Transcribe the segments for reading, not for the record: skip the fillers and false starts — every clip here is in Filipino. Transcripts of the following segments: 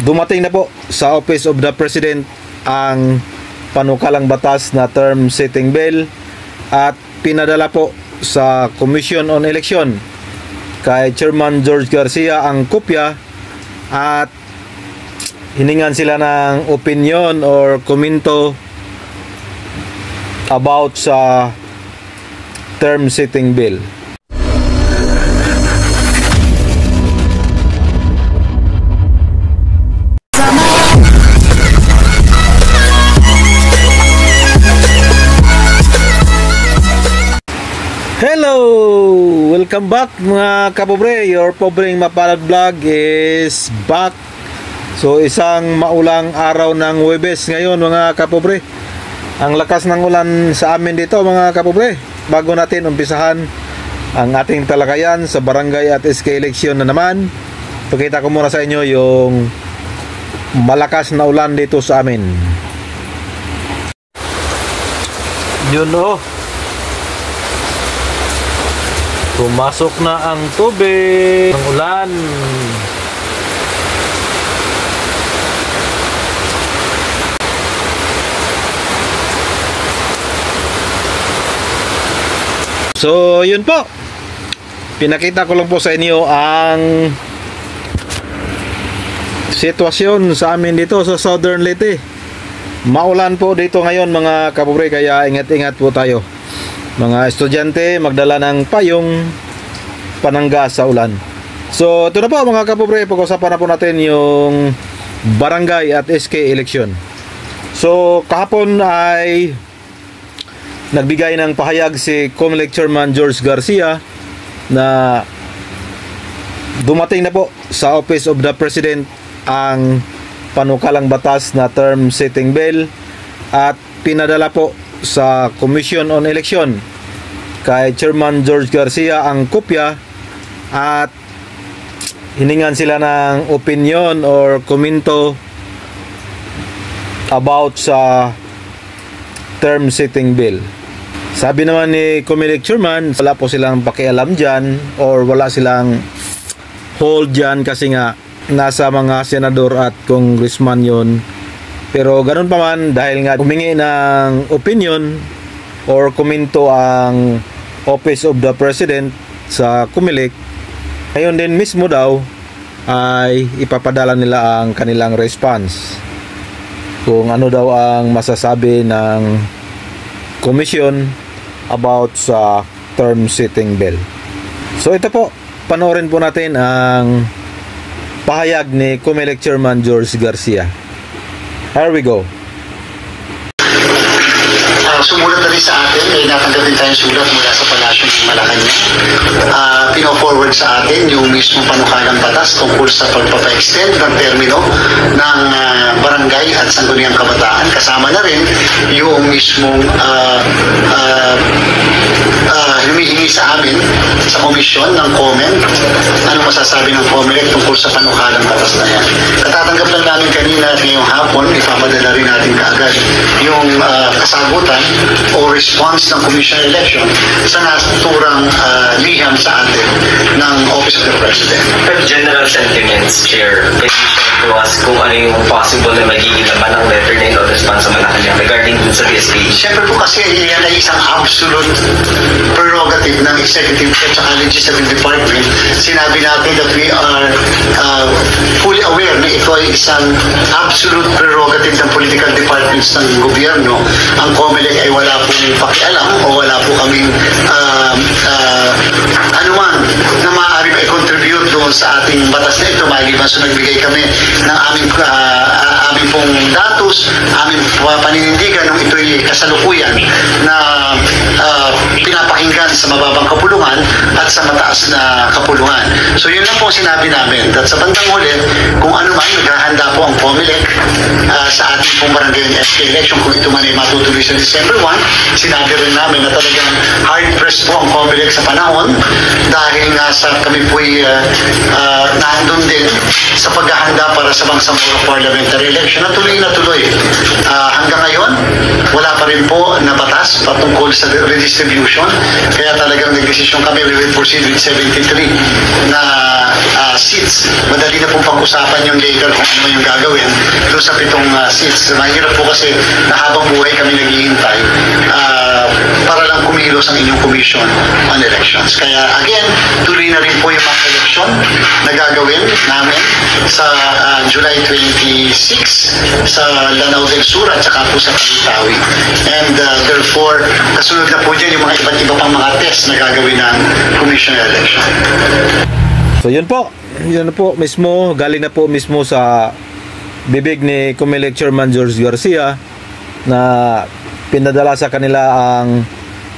Dumating na po sa Office of the President ang panukalang batas na term setting bill at pinadala po sa Commission on Election kay Chairman George Garcia ang kopya at hiningan sila ng opinion or komento about sa term setting bill. Hello! Welcome back mga kapobre. Your pobreng mapalad vlog is back. So isang maulang araw ng Huwebes ngayon mga kapobre. Ang lakas ng ulan sa amin dito mga kapobre. Bago natin umpisahan ang ating talakayan sa barangay at SK election na naman, pakita ko muna sa inyo yung malakas na ulan dito sa amin. Yun o, pumasok na ang tubig ng ulan. So, yun po. Pinakita ko lang po sa inyo ang sitwasyon sa amin dito sa Southern Leyte. Maulan po dito ngayon mga kapobre, kaya ingat-ingat po tayo. Mga estudyante, magdala ng payong panangga sa ulan. So, ito na po mga kapobre, pag-usapan na po natin yung barangay at SK election. So, kahapon ay nagbigay ng pahayag si COMELEC Chairman George Garcia na dumating na po sa Office of the President ang panukalang batas na term setting bill at pinadala po sa Commission on Election kay Chairman George Garcia ang kopya at hiningan sila ng opinion or komento about sa term setting bill. Sabi naman ni COMELEC Chairman, wala po silang pakialam dyan or wala silang hold dyan kasi nga nasa mga senador at congressman yon. Pero ganun pa man, dahil nga humingi ng opinion or komento ang Office of the President sa COMELEC, ngayon din mismo daw ay ipapadala nila ang kanilang response kung ano daw ang masasabi ng commission about sa term setting bill. So ito po, panoorin po natin ang pahayag ni COMELEC Chairman George Garcia. Here we go. Sumulat na rin sa atin, may natanggap din tayong sulat mula sa Palasyo ng Malacanang. Pino-forward sa atin yung mismong panukalang batas tungkol sa pagpapa-extend ng termino ng barangay at sangguniang kabataan. Kasama na rin yung mismong humihingi sa amin sa komisyon ng comment. Ano masasabi ng COMELEC tungkol sa panukalang batas na yan? Katatanggap lang namin kanina at ngayong hapon, ipapadala rin natin kaagad yung kasagutan o response ng Commission Election sa naturang liham sa atin ng Office of the President. Pero general sentiments, Chair, can you share to us kung ano yung possible na magiging naman ang letter na ito response sa Malacanang regarding dun sa BSP? Siyempre po kasi yan ay isang absolute prerogative ng Executive at saka Legislative Department. Sinabi natin that we are fully aware na ito ay isang absolute prerogative ng political departments ng gobyerno. Ang COMELEC ay wala pong pakialam o wala po kaming anuman na maaari ay contribute doon sa ating batas na ito, maliban sa nagbigay kami ng aming pong datos, aming paninindigan nung ito'y kasalukuyan na pinapakinggan sa mababang kapulungan at sa mataas na kapulungan. So yun lang po sinabi namin. At sa bandang huli, kung ano man, naghahanda po ang COMELEC COMELEC sa ating pong barangay and SK election kung ito man ay matutuloy sa December 1. Sinabi rin namin na talagang hard-pressed po ang COMELEC sa panahon dahil nga kami po'y nandun din sa paghahanda para sa Bangsamoro parliamentary election na tuloy. Hanggang ngayon, wala pa rin po na batas patungkol sa redistribution. Kaya talagang nagdesisyon kami, we will proceed with 73 na seats. Madali na pong pag-usapan yung later kung ano yung gagawin doon sa 7 seats. Mahirap po kasi na habang buhay kami naghihintay para lang kumilos ang inyong commission on elections. Kaya again, tuloy na rin po yung mga election na gagawin namin sa July 26 sa Lanao del Sur at saka po sa Tawi-Tawi. And therefore, kasunod na po dyan yung mga iba't iba pang mga test na gagawin ng commission election. So yun po mismo, galing na po mismo sa bibig ni COMELEC Chairman George Garcia na pinadala sa kanila ang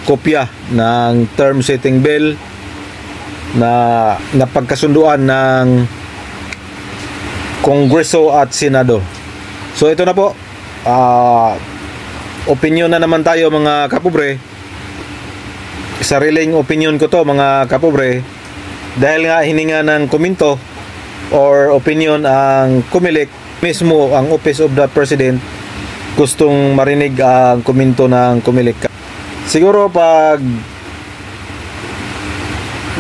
kopya ng term setting bill na napagkasunduan ng Kongreso at Senado. So ito na po, opinion na naman tayo mga kapobre. Sariling opinion ko to mga kapobre, dahil nga hininga ng komento or opinion ang COMELEC, mismo ang Office of the President gustong marinig ang komento ng COMELEC. Siguro pag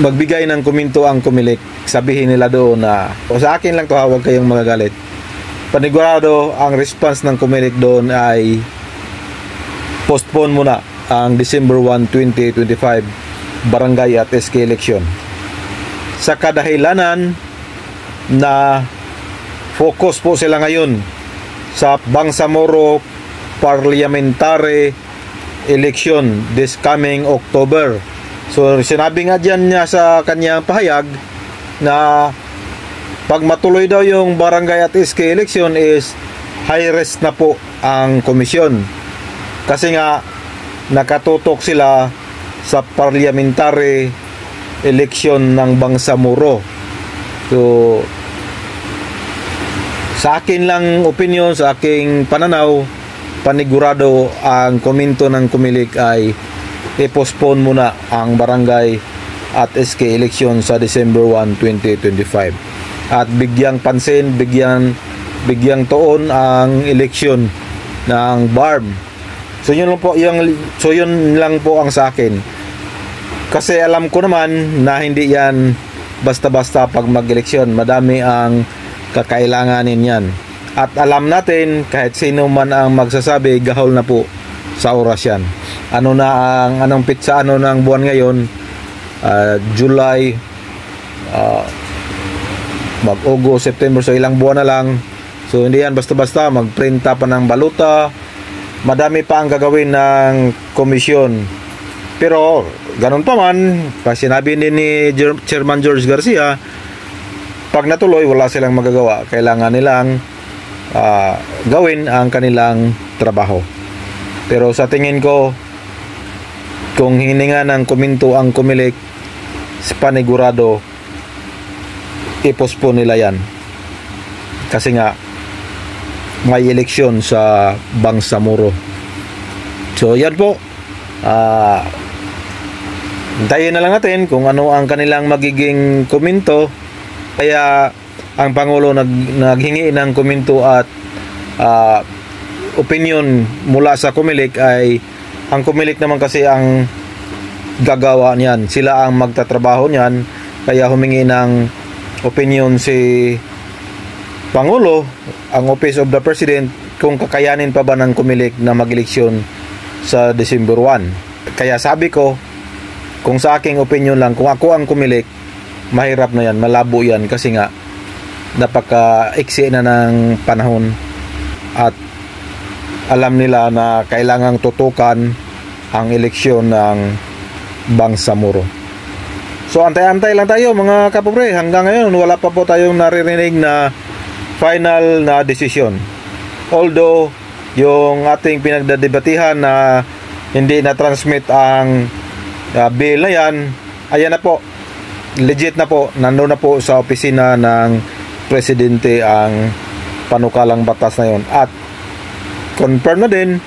magbigay ng komento ang COMELEC, sabihin nila doon na sa akin lang to, huwag kayong magagalit. Panigurado ang response ng COMELEC doon ay postpone muna ang December 1, 2025 barangay at SK election. Sa kadahilanan na focus po sila ngayon sa Bangsamoro parliamentary election this coming October. So sinabi nga dyan niya sa kanyang pahayag na pag matuloy daw yung barangay at SK election is high risk na po ang komisyon. Kasi nga nakatutok sila sa parliamentary election ng Bangsamoro. So sa akin lang opinion, sa aking pananaw, panigurado ang komento ng COMELEC ay i-postpone muna ang barangay at SK election sa December 1, 2025 at bigyang pansin, bigyang tuon ang eleksyon ng BARM. So yun lang po ang sa akin. Kasi alam ko naman na hindi yan basta-basta pag mag-eleksyon. Madami ang kakailanganin yan. At alam natin, kahit sino man ang magsasabi, gahol na po sa oras yan. Anong pitsa, ng buwan ngayon? July, mag-August, September, so ilang buwan na lang. So hindi yan basta-basta, magprinta pa ng baluta. Madami pa ang gagawin ng komisyon. Pero ganun pa man, sinabi din ni Chairman George Garcia, pag natuloy wala silang magagawa, kailangan nilang gawin ang kanilang trabaho. Pero sa tingin ko, kung hininga ng komento ang COMELEC, panigurado i-postpone nila yan kasi nga may eleksyon sa Bangsamoro. So yan po, hintayin na lang natin kung ano ang kanilang magiging komento. Kaya ang Pangulo naghingi ng komento at opinion mula sa COMELEC ay ang COMELEC naman kasi ang gagawa niyan. Sila ang magtatrabaho niyan. Kaya humingi ng opinion si Pangulo, ang Office of the President, kung kakayanin pa ba ng COMELEC na mag-eleksyon sa December 1. Kaya sabi ko, kung sa aking opinion lang, kung ako ang COMELEC, mahirap na yan, malabo yan kasi nga napaka-iksi na ng panahon at alam nila na kailangang tutukan ang eleksyon ng Bangsamoro. So antay-antay lang tayo mga kapobre. Hanggang ngayon wala pa po tayong naririnig na final na desisyon. Although yung ating pinagdadebatihan na hindi na-transmit ang bill na yan, ayan na po, legit na po, nandun na po sa opisina ng Presidente ang panukalang batas na yon. At confirm na din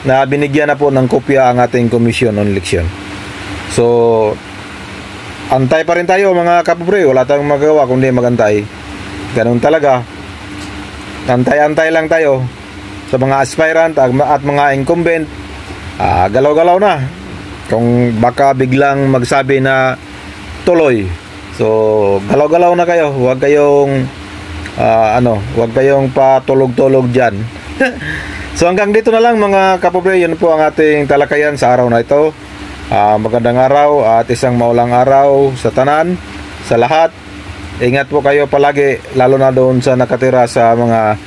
na binigyan na po ng kopya ang ating Commission on Election. So, antay pa rin tayo mga kapobre, wala tayong magawa kundi magantay. Ganun talaga. Antay-antay lang tayo sa mga aspirant at mga incumbent. Galaw-galaw na kung baka biglang magsabi na tuloy. So, galaw-galaw na kayo. Huwag kayong huwag kayong patulog-tulog diyan. So, hanggang dito na lang mga kapobre, yun po ang ating talakayan sa araw na ito. Magandang araw at isang maulang araw sa tanan, sa lahat. Ingat po kayo palagi, lalo na doon sa nakatira sa mga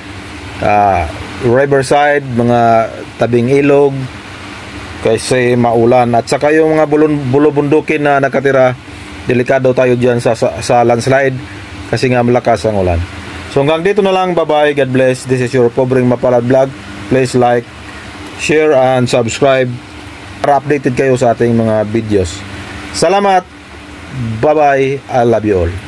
riverside, mga tabing ilog, kasi maulan. At saka yung mga bulubundukin na nakatira, delikado tayo dyan sa landslide kasi nga malakas ang ulan. So hanggang dito na lang, bye bye, God bless. This is your Pobreng Mapalad Vlog. Please like, share and subscribe para updated kayo sa ating mga videos. Salamat, bye bye, I love you all.